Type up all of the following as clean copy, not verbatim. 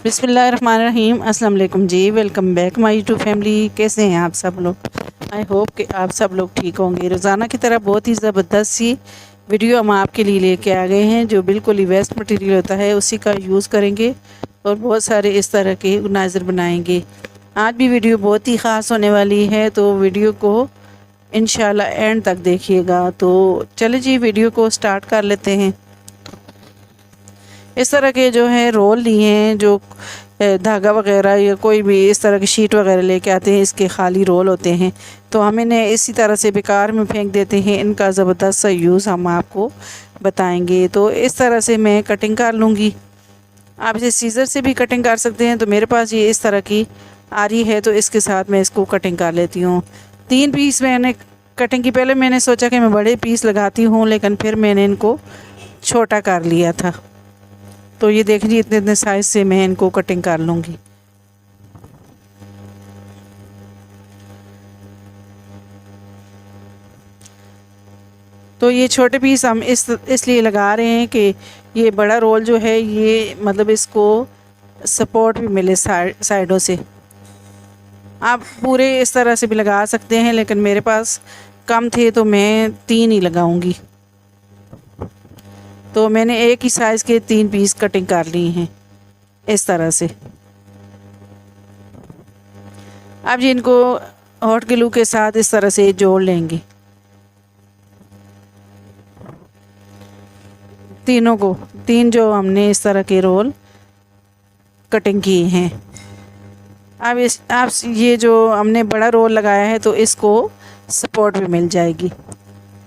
बिस्मिल्लाहिर्रहमानिर्रहीम। अस्सलाम वालेकुम जी, welcome back my YouTube family. कैसे हैं आप सब लोग? आई होप कि आप सब लोग ठीक होंगे। रोज़ाना की तरह बहुत ही ज़बरदस्त सी वीडियो हम आपके लिए लेके आ गए हैं, जो बिल्कुल ही वेस्ट मटेरियल होता है उसी का यूज़ करेंगे और बहुत सारे इस तरह के ऑर्गेनाइज़र बनाएंगे। आज भी वीडियो बहुत ही ख़ास होने वाली है, तो वीडियो को इंशाल्लाह एंड तक देखिएगा। तो चलिए जी, वीडियो को स्टार्ट कर लेते हैं। इस तरह के जो है रोल लिए हैं, जो धागा वगैरह या कोई भी इस तरह की शीट वगैरह लेके आते हैं, इसके खाली रोल होते हैं, तो हम इन्हें इसी तरह से बेकार में फेंक देते हैं। इनका ज़बरदस्त सा यूज़ हम आपको बताएंगे। तो इस तरह से मैं कटिंग कर लूँगी। आप इसे सीज़र से भी कटिंग कर सकते हैं। तो मेरे पास ये इस तरह की आ रही है, तो इसके साथ मैं इसको कटिंग कर लेती हूँ। 3 पीस मैंने कटिंग की। पहले मैंने सोचा कि मैं बड़े पीस लगाती हूँ, लेकिन फिर मैंने इनको छोटा कर लिया था। तो ये देख लीजिए, इतने इतने साइज़ से मैं इनको कटिंग कर लूँगी। तो ये छोटे पीस हम इसलिए लगा रहे हैं कि ये बड़ा रोल जो है, ये मतलब इसको सपोर्ट भी मिले साइडों से। आप पूरे इस तरह से भी लगा सकते हैं, लेकिन मेरे पास कम थे तो मैं 3 ही लगाऊंगी। तो मैंने एक ही साइज़ के 3 पीस कटिंग कर लिए हैं इस तरह से। अब जी इनको हॉट ग्लू के साथ इस तरह से जोड़ लेंगे, तीनों को। 3 जो हमने इस तरह के रोल कटिंग किए हैं। अब आप ये जो हमने बड़ा रोल लगाया है, तो इसको सपोर्ट भी मिल जाएगी।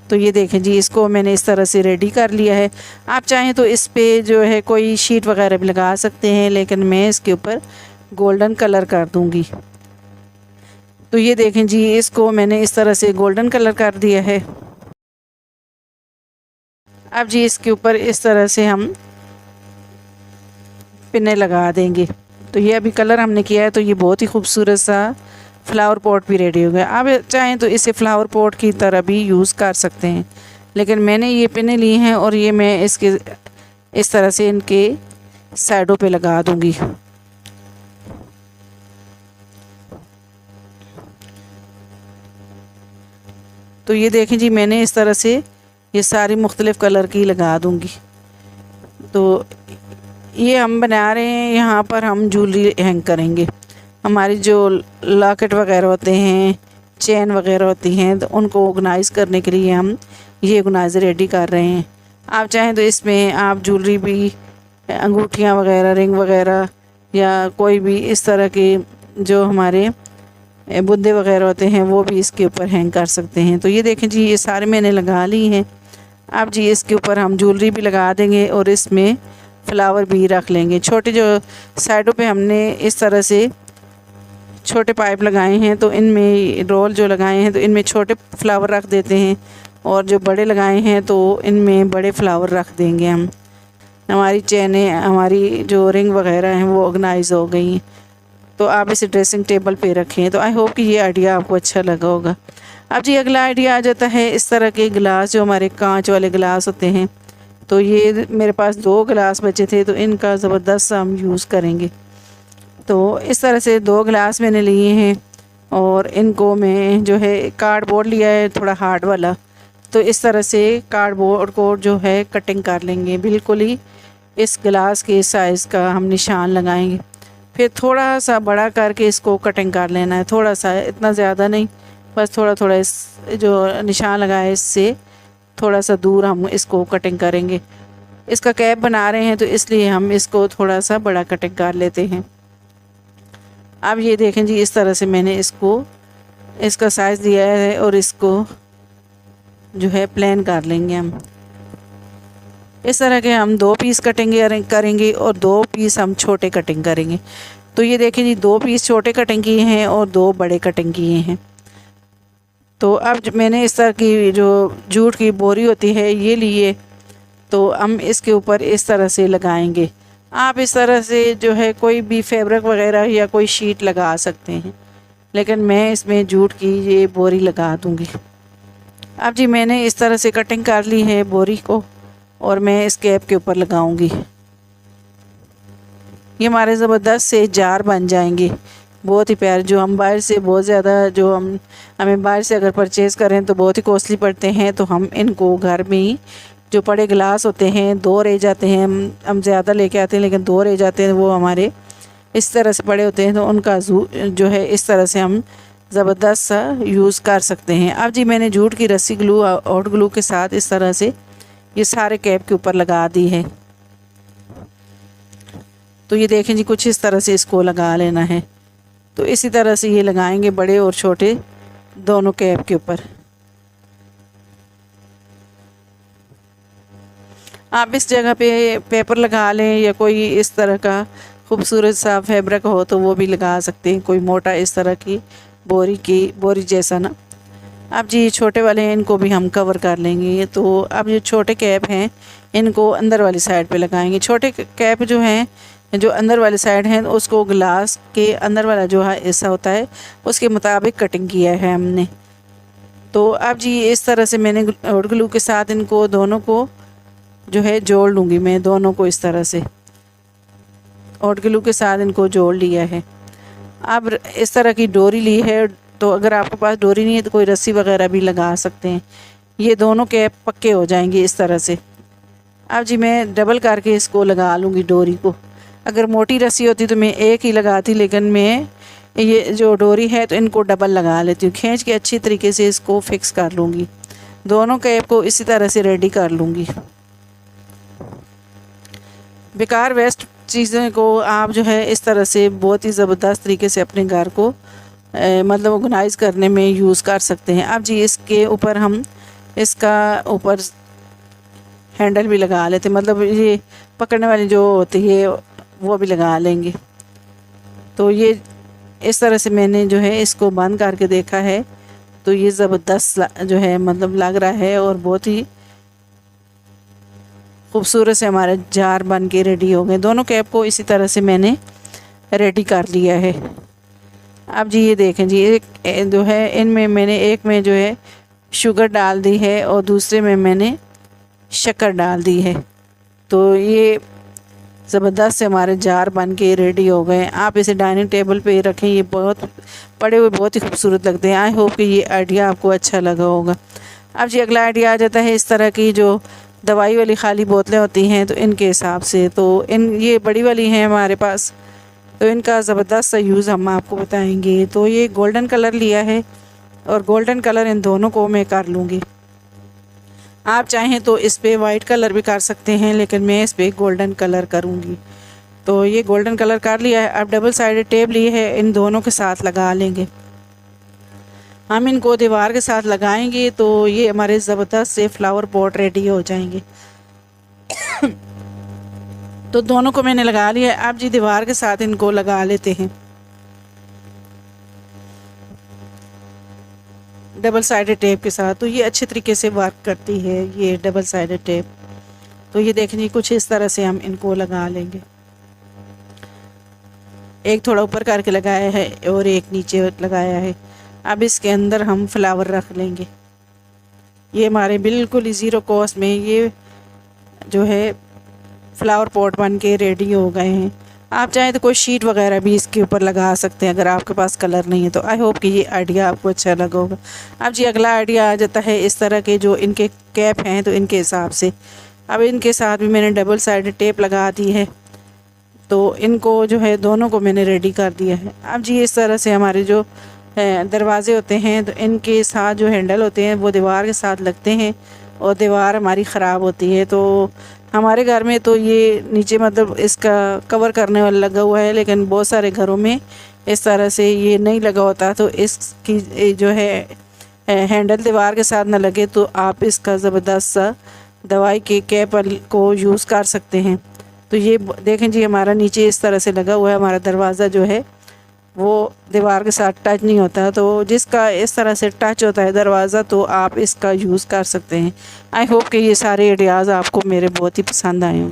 तो ये देखें जी, इसको मैंने इस तरह से रेडी कर लिया है। आप चाहें तो इस पे जो है कोई शीट वगैरह भी लगा सकते हैं, लेकिन मैं इसके ऊपर गोल्डन कलर कर दूंगी। तो ये देखें जी, इसको मैंने इस तरह से गोल्डन कलर कर दिया है। अब जी इसके ऊपर इस तरह से हम पिने लगा देंगे। तो ये अभी कलर हमने किया है, तो ये बहुत ही खूबसूरत सा फ्लावर पॉट भी रेडी हो गया। आप चाहें तो इसे फ्लावर पॉट की तरह भी यूज़ कर सकते हैं, लेकिन मैंने ये पिने ली हैं और ये मैं इसके इस तरह से इनके साइडों पे लगा दूंगी। तो ये देखें जी, मैंने इस तरह से ये सारी मुख्तलिफ़ कलर की लगा दूंगी। तो ये हम बना रहे हैं, यहाँ पर हम ज्वेलरी हैंग करेंगे। हमारी जो लॉकेट वगैरह होते हैं, चेन वगैरह होती हैं, तो उनको ऑर्गेनाइज़ करने के लिए हम ये ऑर्गेनाइज़र रेडी कर रहे हैं। आप चाहें तो इसमें आप ज्वेलरी भी, अंगूठियाँ वगैरह, रिंग वगैरह, या कोई भी इस तरह के जो हमारे बुंदे वगैरह होते हैं, वो भी इसके ऊपर हैंग कर सकते हैं। तो ये देखें जी, ये सारे मैंने लगा ली हैं। अब जी इसके ऊपर हम ज्वेलरी भी लगा देंगे और इसमें फ्लावर भी रख लेंगे। छोटे जो साइडों पे हमने इस तरह से छोटे पाइप लगाए हैं, तो इनमें रोल जो लगाए हैं, तो इनमें छोटे फ्लावर रख देते हैं, और जो बड़े लगाए हैं तो इनमें बड़े फ्लावर रख देंगे हम। हमारी चैनें, हमारी जो रिंग वगैरह हैं, वो ऑर्गेनाइज़ हो गई हैं। तो आप इसे ड्रेसिंग टेबल पे रखें। तो आई होप कि ये आइडिया आपको अच्छा लगा होगा। अब जी अगला आइडिया आ जाता है इस तरह के गिलास, जो हमारे कांच वाले गिलास होते हैं। तो ये मेरे पास 2 गिलास बचे थे, तो इनका ज़बरदस्त हम यूज़ करेंगे। तो इस तरह से 2 गिलास मैंने लिए हैं, और इनको मैं जो है कार्डबोर्ड लिया है थोड़ा हार्ड वाला। तो इस तरह से कार्डबोर्ड को जो है कटिंग कर लेंगे। बिल्कुल ही इस गिलास के साइज़ का हम निशान लगाएंगे। फिर थोड़ा सा बड़ा करके इसको कटिंग कर लेना है, थोड़ा सा, इतना ज़्यादा नहीं, बस थोड़ा थोड़ा। इस जो निशान लगाया है इससे थोड़ा सा दूर हम इसको कटिंग करेंगे। इसका कैप बना रहे हैं, तो इसलिए हम इसको थोड़ा सा बड़ा कटिंग कर लेते हैं। अब ये देखें जी, इस तरह से मैंने इसका साइज़ दिया है, और इसको जो है प्लेन कर लेंगे हम। इस तरह के हम 2 पीस करेंगे और 2 पीस हम छोटे कटिंग करेंगे। तो ये देखें जी, 2 पीस छोटे कटिंग किए हैं और 2 बड़े कटिंग किए हैं। तो अब मैंने इस तरह की जो जूट की बोरी होती है, ये लिए, तो हम इसके ऊपर इस तरह से लगाएंगे। आप इस तरह से जो है कोई भी फैब्रिक वगैरह या कोई शीट लगा सकते हैं, लेकिन मैं इसमें जूट की ये बोरी लगा दूंगी। अब जी मैंने इस तरह से कटिंग कर ली है बोरी को, और मैं इस कैप के ऊपर लगाऊंगी। ये हमारे ज़बरदस्त से जार बन जाएंगे, बहुत ही प्यारे। जो हम बाहर से बहुत ज़्यादा जो हमें बाहर से अगर परचेज़ करें तो बहुत ही कॉस्टली पड़ते हैं, तो हम इनको घर में ही जो बड़े गिलास होते हैं 2 रह जाते हैं, हम ज़्यादा लेके आते हैं लेकिन 2 रह जाते हैं, वो हमारे इस तरह से पड़े होते हैं, तो उनका जो है इस तरह से हम ज़बरदस्त सा यूज़ कर सकते हैं। अब जी मैंने जूट की रस्सी ग्लू हॉट ग्लू के साथ इस तरह से ये सारे कैप के ऊपर लगा दी है। तो ये देखें जी, कुछ इस तरह से इसको लगा लेना है। तो इसी तरह से ये लगाएंगे बड़े और छोटे दोनों कैप के ऊपर। आप इस जगह पे पेपर लगा लें या कोई इस तरह का खूबसूरत सा फैब्रिक हो तो वो भी लगा सकते हैं, कोई मोटा इस तरह की बोरी जैसा ना। अब जी छोटे वाले हैं, इनको भी हम कवर कर लेंगे। तो अब ये छोटे कैप हैं, इनको अंदर वाली साइड पे लगाएंगे। छोटे कैप जो हैं, जो अंदर वाली साइड हैं, उसको ग्लास के अंदर वाला जो है ऐसा होता है उसके मुताबिक कटिंग किया है हमने। तो अब जी इस तरह से मैंने हॉट ग्लू के साथ इनको दोनों को जो है जोड़ लूँगी मैं, दोनों को इस तरह से हॉट ग्लू के साथ इनको जोड़ लिया है। अब इस तरह की डोरी ली है, तो अगर आपके पास डोरी नहीं है तो कोई रस्सी वगैरह भी लगा सकते हैं। ये दोनों कैप पक्के हो जाएंगे इस तरह से। अब जी मैं डबल करके इसको लगा लूँगी डोरी को। अगर मोटी रस्सी होती तो मैं एक ही लगाती, लेकिन मैं ये जो डोरी है तो इनको डबल लगा लेती हूँ। खींच के अच्छी तरीके से इसको फिक्स कर लूँगी, दोनों कैप को इसी तरह से रेडी कर लूँगी। बेकार वेस्ट चीज़ों को आप जो है इस तरह से बहुत ही ज़बरदस्त तरीके से अपने घर को मतलब ऑर्गेनाइज़ करने में यूज़ कर सकते हैं। अब जी इसके ऊपर हम इसका ऊपर हैंडल भी लगा लेते, मतलब ये पकड़ने वाली जो होती है वो भी लगा लेंगे। तो ये इस तरह से मैंने जो है इसको बंद करके देखा है, तो ये ज़बरदस्त जो है मतलब लग रहा है और बहुत ही खूबसूरत से हमारे जार बन के रेडी हो गए। दोनों कैप को इसी तरह से मैंने रेडी कर लिया है। अब जी ये देखें जी, एक जो है इनमें मैंने एक में जो है शुगर डाल दी है और दूसरे में मैंने शक्कर डाल दी है। तो ये ज़बरदस्त से हमारे जार बन के रेडी हो गए। आप इसे डाइनिंग टेबल पे रखें, ये बहुत पड़े हुए बहुत ही खूबसूरत लगते हैं। आई होप कि ये आइडिया आपको अच्छा लगा होगा। अब जी अगला आइडिया आ जाता है इस तरह की जो दवाई वाली खाली बोतलें होती हैं, तो इनके हिसाब से तो ये बड़ी वाली हैं हमारे पास, तो इनका ज़बरदस्त सा यूज़ हम आपको बताएंगे। तो ये गोल्डन कलर लिया है और गोल्डन कलर इन दोनों को मैं कर लूँगी। आप चाहें तो इस पर वाइट कलर भी कर सकते हैं, लेकिन मैं इस पर गोल्डन कलर करूँगी। तो ये गोल्डन कलर कर लिया है। अब डबल साइडेड टेप लिए है, इन दोनों के साथ लगा लेंगे। हम इनको दीवार के साथ लगाएंगे तो ये हमारे ज़बरदस्त से फ्लावर पॉट रेडी हो जाएंगे। तो दोनों को मैंने लगा लिया। अब जी दीवार के साथ इनको लगा लेते हैं डबल साइडेड टेप के साथ। तो ये अच्छे तरीके से वर्क करती है ये डबल साइडेड टेप। तो ये देखिए कुछ इस तरह से हम इनको लगा लेंगे। एक थोड़ा ऊपर करके लगाया है और एक नीचे लगाया है। अब इसके अंदर हम फ्लावर रख लेंगे। ये हमारे बिल्कुल ही ज़ीरो कॉस्ट में ये जो है फ्लावर पॉट बन के रेडी हो गए हैं। आप चाहें तो कोई शीट वगैरह भी इसके ऊपर लगा सकते हैं अगर आपके पास कलर नहीं है तो। आई होप कि ये आइडिया आपको अच्छा लगा होगा। अब जी अगला आइडिया आ जाता है इस तरह के जो इनके कैप हैं, तो इनके हिसाब से अब इनके साथ भी मैंने डबल साइडेड टेप लगा दी है। तो इनको जो है दोनों को मैंने रेडी कर दिया है। अब जी इस तरह से हमारे जो दरवाज़े होते हैं, तो इनके साथ जो हैंडल होते हैं वो दीवार के साथ लगते हैं और दीवार हमारी ख़राब होती है। तो हमारे घर में तो ये नीचे मतलब इसका कवर करने वाला लगा हुआ है, लेकिन बहुत सारे घरों में इस तरह से ये नहीं लगा होता। तो इसकी जो है हैंडल दीवार के साथ ना लगे तो आप इसका ज़बरदस्त सा दवाई के कैप को यूज़ कर सकते हैं। तो ये देखें जी हमारा नीचे इस तरह से लगा हुआ है। हमारा दरवाज़ा जो है वो दीवार के साथ टच नहीं होता। तो जिसका इस तरह से टच होता है दरवाज़ा, तो आप इसका यूज़ कर सकते हैं। आई होप कि ये सारे आइडियाज़ आपको मेरे बहुत ही पसंद आए हों।